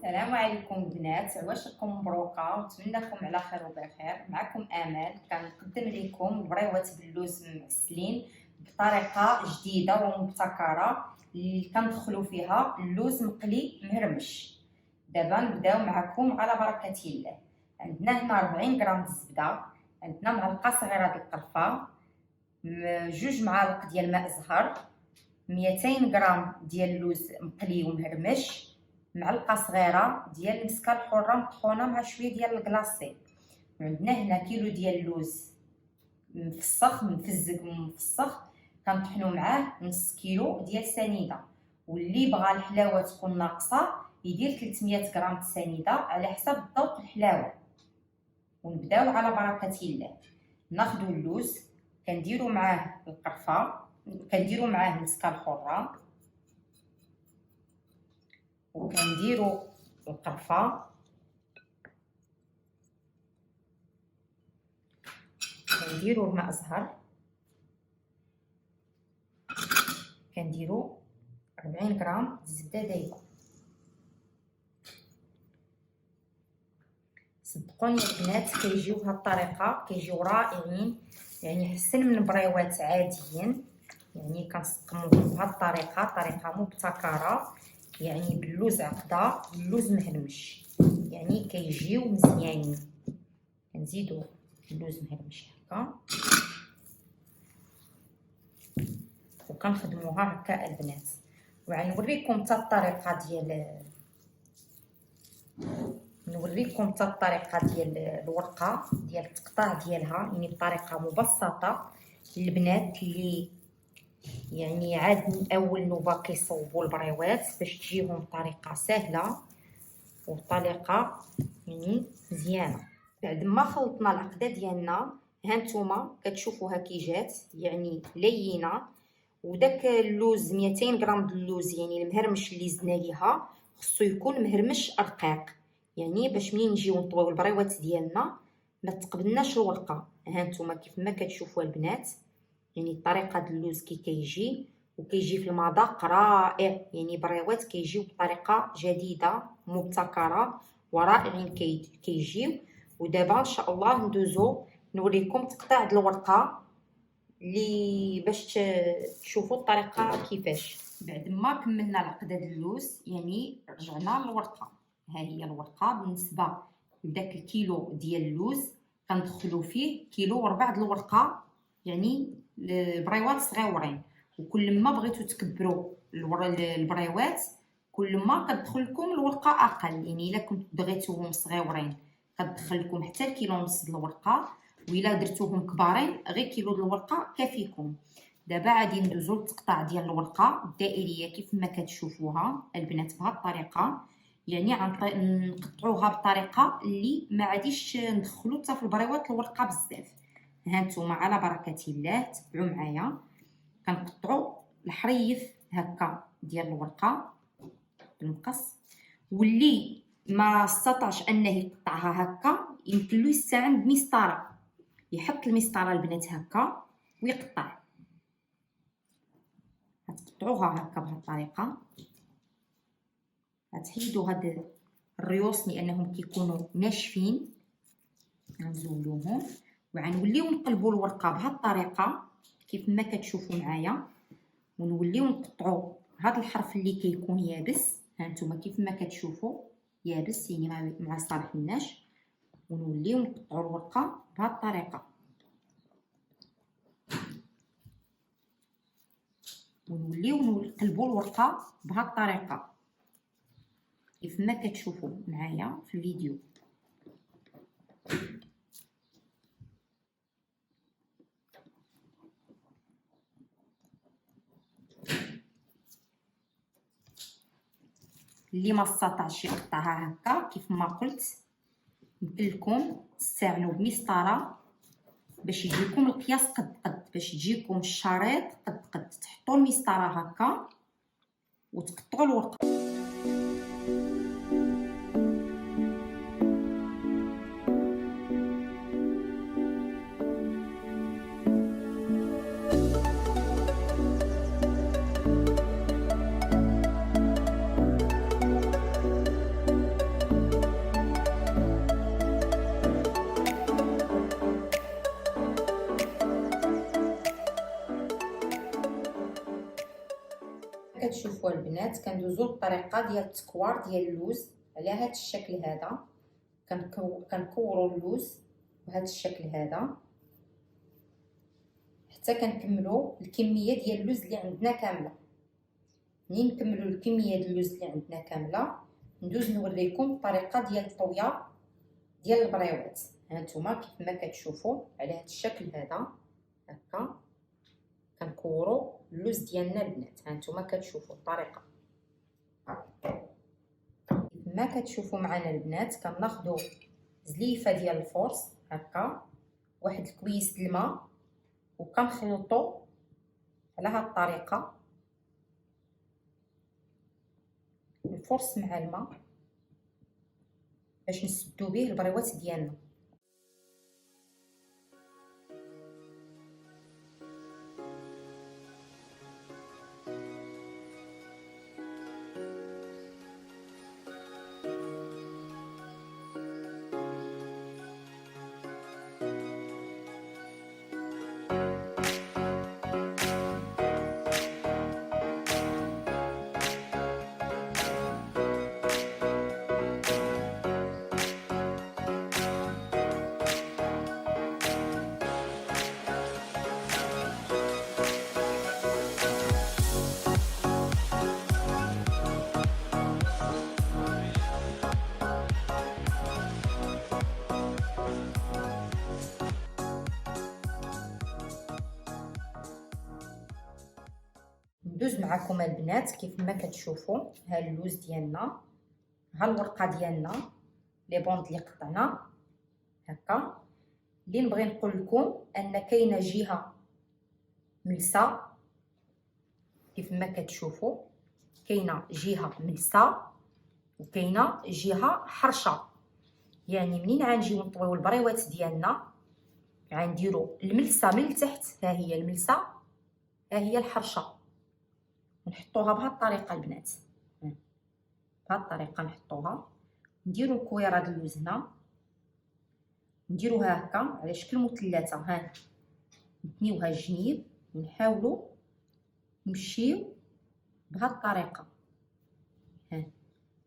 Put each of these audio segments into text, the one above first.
السلام عليكم البنات، عواشركم مبروكه ونتمنىكم على خير وبخير. معكم امال كنقدم لكم البريوات باللوز معسلين بطريقه جديده ومبتكره اللي كندخلوا فيها اللوز مقلي مهرمش. دابا نبداو معكم على بركه الله. عندنا هنا 40 غرام الزبده، عندنا معلقه صغيره ديال القرفه، 2 معالق ديال ماء زهر، 200 غرام ديال اللوز مقلي ومهرمش، معلقه صغيره ديال المسكه الحره مطحونه مع شويه ديال الكلاصي. وعندنا هنا كيلو ديال اللوز مفسخ مفزق ومفسخ كنطحنوا معاه نص كيلو ديال سنيده، واللي بغى الحلاوه تكون ناقصه يدير 300 غرام سنيده على حسب ذوق الحلاوه. ونبداو على بركه الله. ناخذوا اللوز كنديروا معاه القرفه، كنديروا معاه المسكه الحره، وكنديروا القرفه، كنديروا الماء زهر، كنديروا 40 غرام الزبده دايبه. صدقوني البنات كيجيو بهذه الطريقه كيجيو رائعين، يعني احسن من بريوات عاديين. يعني كنسقموهم بهذه الطريقه، طريقه مبتكره، يعني باللوز عقده باللوز مهرمش، يعني كيجيو مزيانين. كنزيدوا اللوز مهرمش هكا وكنخدموها هكا البنات. وغنوريكم حتى الطريقه ديال الورقه ديال التقطاع ديالها، يعني بطريقه مبسطه للبنات اللي يعني عاد من اول نوبه كيصوبوا البريوات باش تجيهم بطريقه سهله وبطريقه يعني مزيانه. بعد ما خلطنا العقده ديالنا هانتوما كتشوفوها كي جات يعني لينه، وداك اللوز 200 غرام د اللوز يعني المهرمش اللي زدنا ليها خصو يكون مهرمش رقيق، يعني باش منين نجيو نطويو البريوات ديالنا ما تقبلناش الورقه. هانتوما كيف ما كتشوفوا البنات يعني الطريقه د اللوز كي كيجي، وكيجي في المذاق رائع، يعني بريوات كيجيو بطريقه جديده مبتكره ورائعين كيجيو. ودابا ان شاء الله ندوزو نوريكم تقطيع د الورقه اللي باش تشوفوا الطريقه كيفاش. بعد ما كملنا العقده د اللوز يعني رجعنا للورقه. ها هي الورقه بالنسبه لداك الكيلو ديال اللوز كندخلوا فيه كيلو وربع د الورقه، يعني البريوات صغيورين. وكل ما بغيتو تكبروا البريوات كل ما كتدخل لكم الورقه اقل، يعني الا كنتو بغيتوهم صغيورين كتدخل لكم حتى الكيلو ونص د الورقه، وإلا درتوهم كبارين غير كيلو د الورقه كافيكم. دابا غادي ندوزو للتقطاع ديال الورقه الدائريه كيف ما كتشوفوها البنات بهذه الطريقه، يعني نقطعوها بطريقه اللي ما غاديش ندخلو حتى في البريوات الورقه بزاف. هانتوما على بركه الله تبعوا معايا. كنقطعوا الحريف هكا ديال الورقه بالمقص، واللي ما استطاعش انه يقطعها هكا يمكن له يستعمل بمسطره، يحط المسطره البنات هكا ويقطع. غتقطعوها هكا بهذه الطريقه، غتحيدوا هاد الريوس لانهم كيكونوا ناشفين، غنزولوهم وغنوليو نقلبوا الورقه بهذه الطريقه كيف ما كتشوفوا معايا، ونوليو نقطعوا هذا الحرف اللي كيكون يابس. هانتوما كيف ما كتشوفوا يابس يعني ما صالحناش، ونوليو نقطعوا الورقه بهذه الطريقه، ونوليو نقلبوا الورقه بهذه الطريقه كيف ما كتشوفوا معايا في الفيديو. اللي ما استطاعش يقطعها هكا كيف ما قلت يمكن لكم تستعملوا بمسطره باش يجيكم القياس قد قد، باش تجيكم الشريط قد قد. تحطوا المسطره هكا وتقطعوا الورقه. شوفوا البنات كندوزو للطريقه ديال التكوار ديال اللوز على هذا الشكل هذا. كنكوروا اللوز بهذا الشكل هذا حتى كنكملوا الكميه ديال اللوز اللي عندنا كامله. منين نكملوا الكميه ديال اللوز اللي عندنا كامله ندوز نوريكم الطريقه ديال الطويه ديال البريوات. هانتوما كيف ما كتشوفوا على هذا الشكل هذا هكا كنكوروا اللوز ديالنا البنات. هانتوما كتشوفوا الطريقه كيف ما كتشوفوا معنا البنات. كناخذوا زليفه ديال الفرص هكا واحد الكويس الماء وكنخلطوا على هذه الطريقه الفرص مع الماء باش نسدو به البريوات ديالنا. ندوز معكم البنات كيف ما كتشوفوا ها اللوز ديالنا، ها الورقه ديالنا لي بوند اللي قطعنا هكا. اللي نبغي نقول لكم ان كاينه جهه ملسه كيف ما كتشوفوا، كاينه جهه ملسه وكاينه جهه حرشه. يعني منين غنجيو نطويو البريوات ديالنا غنديروا الملسه من التحت، ها هي الملسه، ها هي الحرشه، نحطوها بهذه الطريقه البنات. بهذه الطريقه نحطوها، نديروا الكويره ديال اللوز هنا، نديروها هكا على شكل مثلثه. ها نتنيوها الجنيب ونحاولوا نمشيو بهذه الطريقه. ها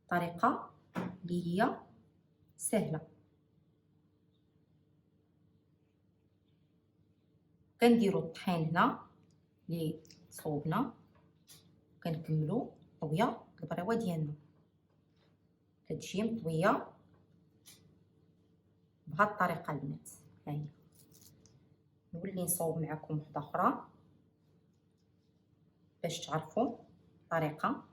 طريقه اللي هي سهله. كنديروا الطحين هنا اللي صوبنا، كنكملوا طويه البريوه ديالنا، كتجي مطويه بهذه الطريقه البنات. ها هي. نولي نصوب معكم وحده اخرى باش تعرفوا الطريقه.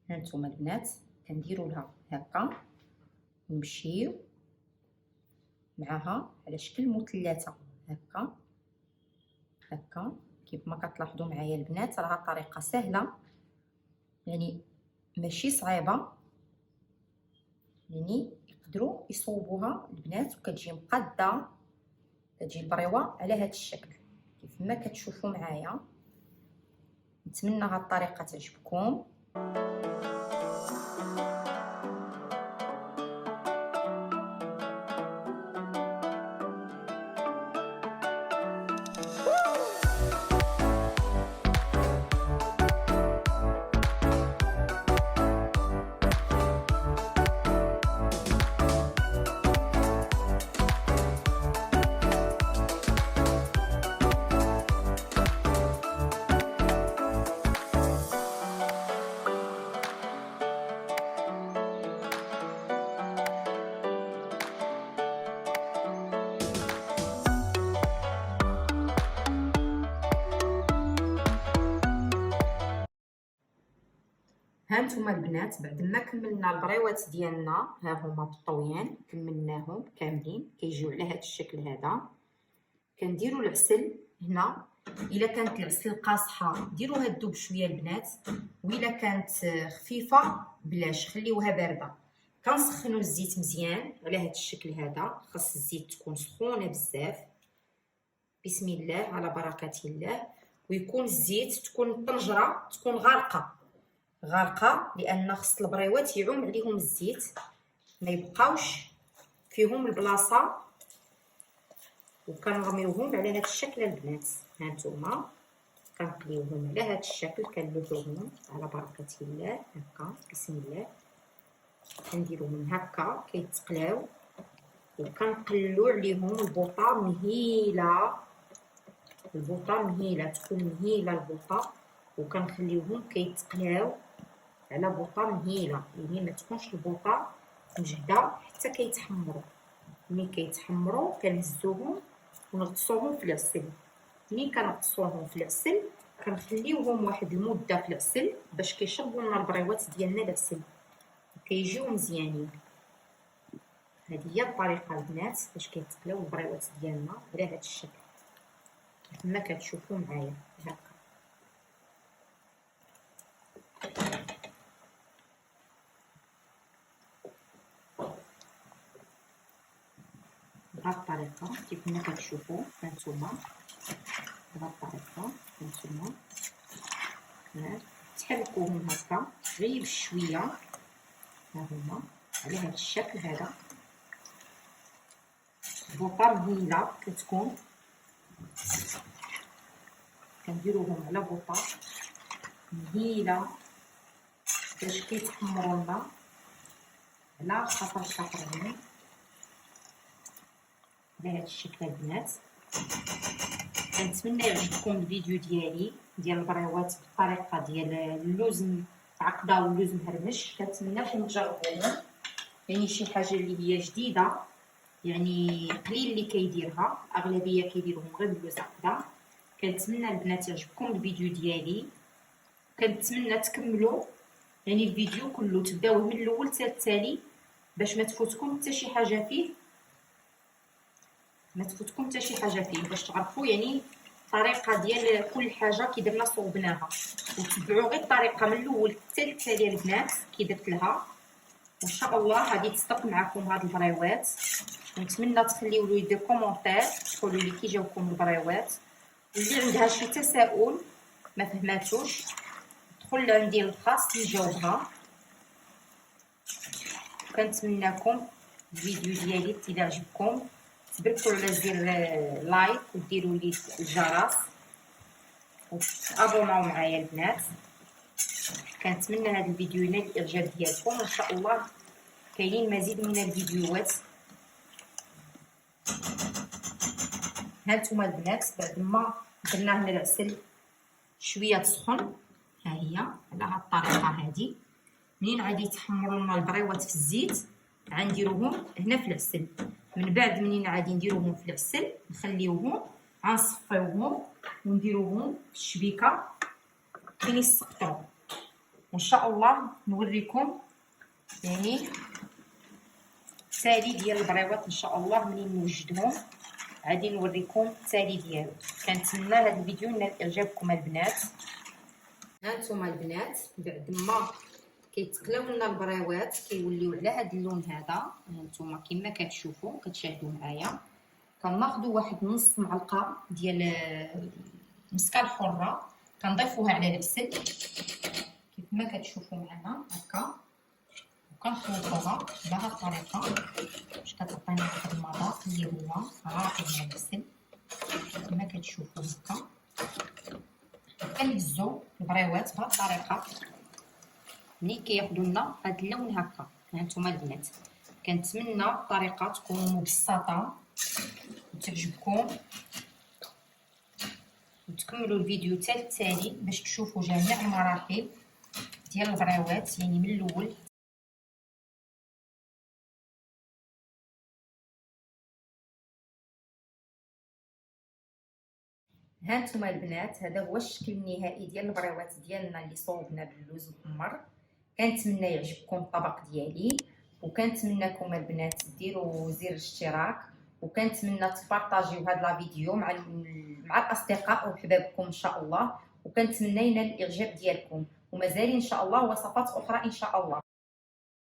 هانتوما البنات كنديروا لها هكا، نمشيو معها على شكل مثلثه هكا هكا. كيف ما كتلاحظوا معايا البنات راه طريقه سهله، يعني ماشي صعيبه، يعني يقدروا يصوبوها البنات وكتجي مقاده، كتجي البريوه على هذا الشكل كيف ما كتشوفوا معايا. نتمنى هاد الطريقه تعجبكم. هانتوما البنات بعد ما كملنا البريوات ديالنا، ها هما بالطويان كملناهم كاملين، كيجيو على هذا الشكل هذا. كنديروا العسل هنا، الا كانت العسل قاصحه ديروها تذوب شويه البنات، والا كانت خفيفه بلاش خليوها بارده. كنسخنوا الزيت مزيان على هذا الشكل هذا، خاص الزيت تكون سخونه بزاف. بسم الله على بركه الله. ويكون الزيت تكون الطنجره تكون غارقه لان خص البريوات يعوم عليهم الزيت، ما يبقاوش فيهم البلاصه. وكنغميوهم على هذا الشكل البنات. هانتوما كنقليوهم على هذا الشكل، كنلوحوهم على بركه الله هكا بسم الله. كنديروهم هكا كيتقلاو، وكنقلو عليهم البوطه مهيله، البوطه مهيله تكون مهيله البوطه، وكنخليوهم كيتقلاو على بوطه مهيله، يعني ما تكونش البوطه مجهده حتى كيتحمروا. ملي كيتحمروا كنهزوهم ونغطسوهم في العسل. ملي كنغطسوهم في العسل كنخليوهم واحد المده في العسل باش كيشربوا لنا البريوات ديالنا العسل كيجيو مزيانين. هذه هي الطريقه البنات باش كيتقلاو البريوات ديالنا على هذا الشكل كما كتشوفوا معايا هكا. بهذه الطريقه كيف ما كتشوفوا هانتوما، بهذه الطريقه هانتوما تحركوهم هكا غير بشويه، ها هما على هذا الشكل هذا. البوطه مهيله كتكون، كنديروهم على بوطه مهيله باش كيتحمروا لنا على خطرهم على هذا الشكل البنات. كنتمنى يعجبكم الفيديو ديالي ديال البريوات بالطريقه ديال اللوز معقده واللوز مهرمش. كنتمنىكم تجربوهم، يعني شي حاجه اللي هي جديده، يعني قليل اللي كيديرها، اغلبيه كيديروهم غير باللوز عقده. كنتمنى البنات يعجبكم الفيديو ديالي، كنتمنى تكملوا يعني الفيديو كله، تبداوه من الاول حتى التالي باش ما تفوتكم حتى شي حاجه فيه، باش تعرفوا يعني الطريقه ديال كل حاجه كي درنا صوبناها، وتبعوا غير الطريقه من الاول حتى التالي البنات كي درت لها. وان شاء الله غادي تصدق معكم هاد البريوات. نتمنى تخليو لي دي كومونتير تقولوا لي كي جاوكم البريوات، واللي عندها شي تساؤل ما فهماتوش تدخل عندي الخاص نجاوبها. كنتمنىكم الفيديو ديالي اذا عجبكم تبركوا على زر لايك وديروا لي الجرس وتابوناو معايا البنات. كنتمنى هذا الفيديو ينال الاعجاب ديالكم، وان شاء الله كاينين مزيد من الفيديوهات. هانتوما البنات بعد ما درنا هنا العسل شويه سخن، ها هي على هاد الطريقه هذه. منين غادي يتحمروا لنا البريوات في الزيت غنديروهم هنا في العسل. من بعد منين غادي نديروهم في العسل نخليوهم غنصفيوهم ونديروهم في الشبيكه فين يسقطوا. وان شاء الله نوريكم يعني التالي ديال البريوات ان شاء الله. منين نوجدهم غادي نوريكم التالي ديالو. كنتمنى هذا الفيديو ينال اعجابكم البنات. هانتوما البنات بعد ما كيتقلاو لنا البريوات كيوليو على هذا اللون هذا، هانتوما كما كتشوفوا كتشاهدوا معايا. كناخذوا واحد نص معلقه ديال مسكه الحره كنضيفوها على العسل كيف ما كتشوفوا معنا هكا، وكنخلطوها بهذه الطريقه باش كتعطينا واحد المذاق اللي هو رائع مع العسل كما كتشوفوا هكا. كنهزو البريوات بهذه الطريقه ملي كياخذوا لنا هذا اللون هكا. هانتوما البنات كنتمنى الطريقه تكون مبسطه وتعجبكم، وتكملوا الفيديو حتى التالي باش تشوفوا جميع المراحل ديال البريوات يعني من الاول. هانتوما البنات هذا هو الشكل النهائي ديال البريوات ديالنا اللي صوبنا باللوز محمر. كنتمنى يعجبكم الطبق ديالي، وكنتمنىكم البنات ديروا زر الاشتراك، وكنتمنى تبارطاجيو هذا لا فيديو مع الاصدقاء وحبابكم ان شاء الله. وكنتمنى ينال الاعجاب ديالكم، ومازال ان شاء الله وصفات اخرى ان شاء الله.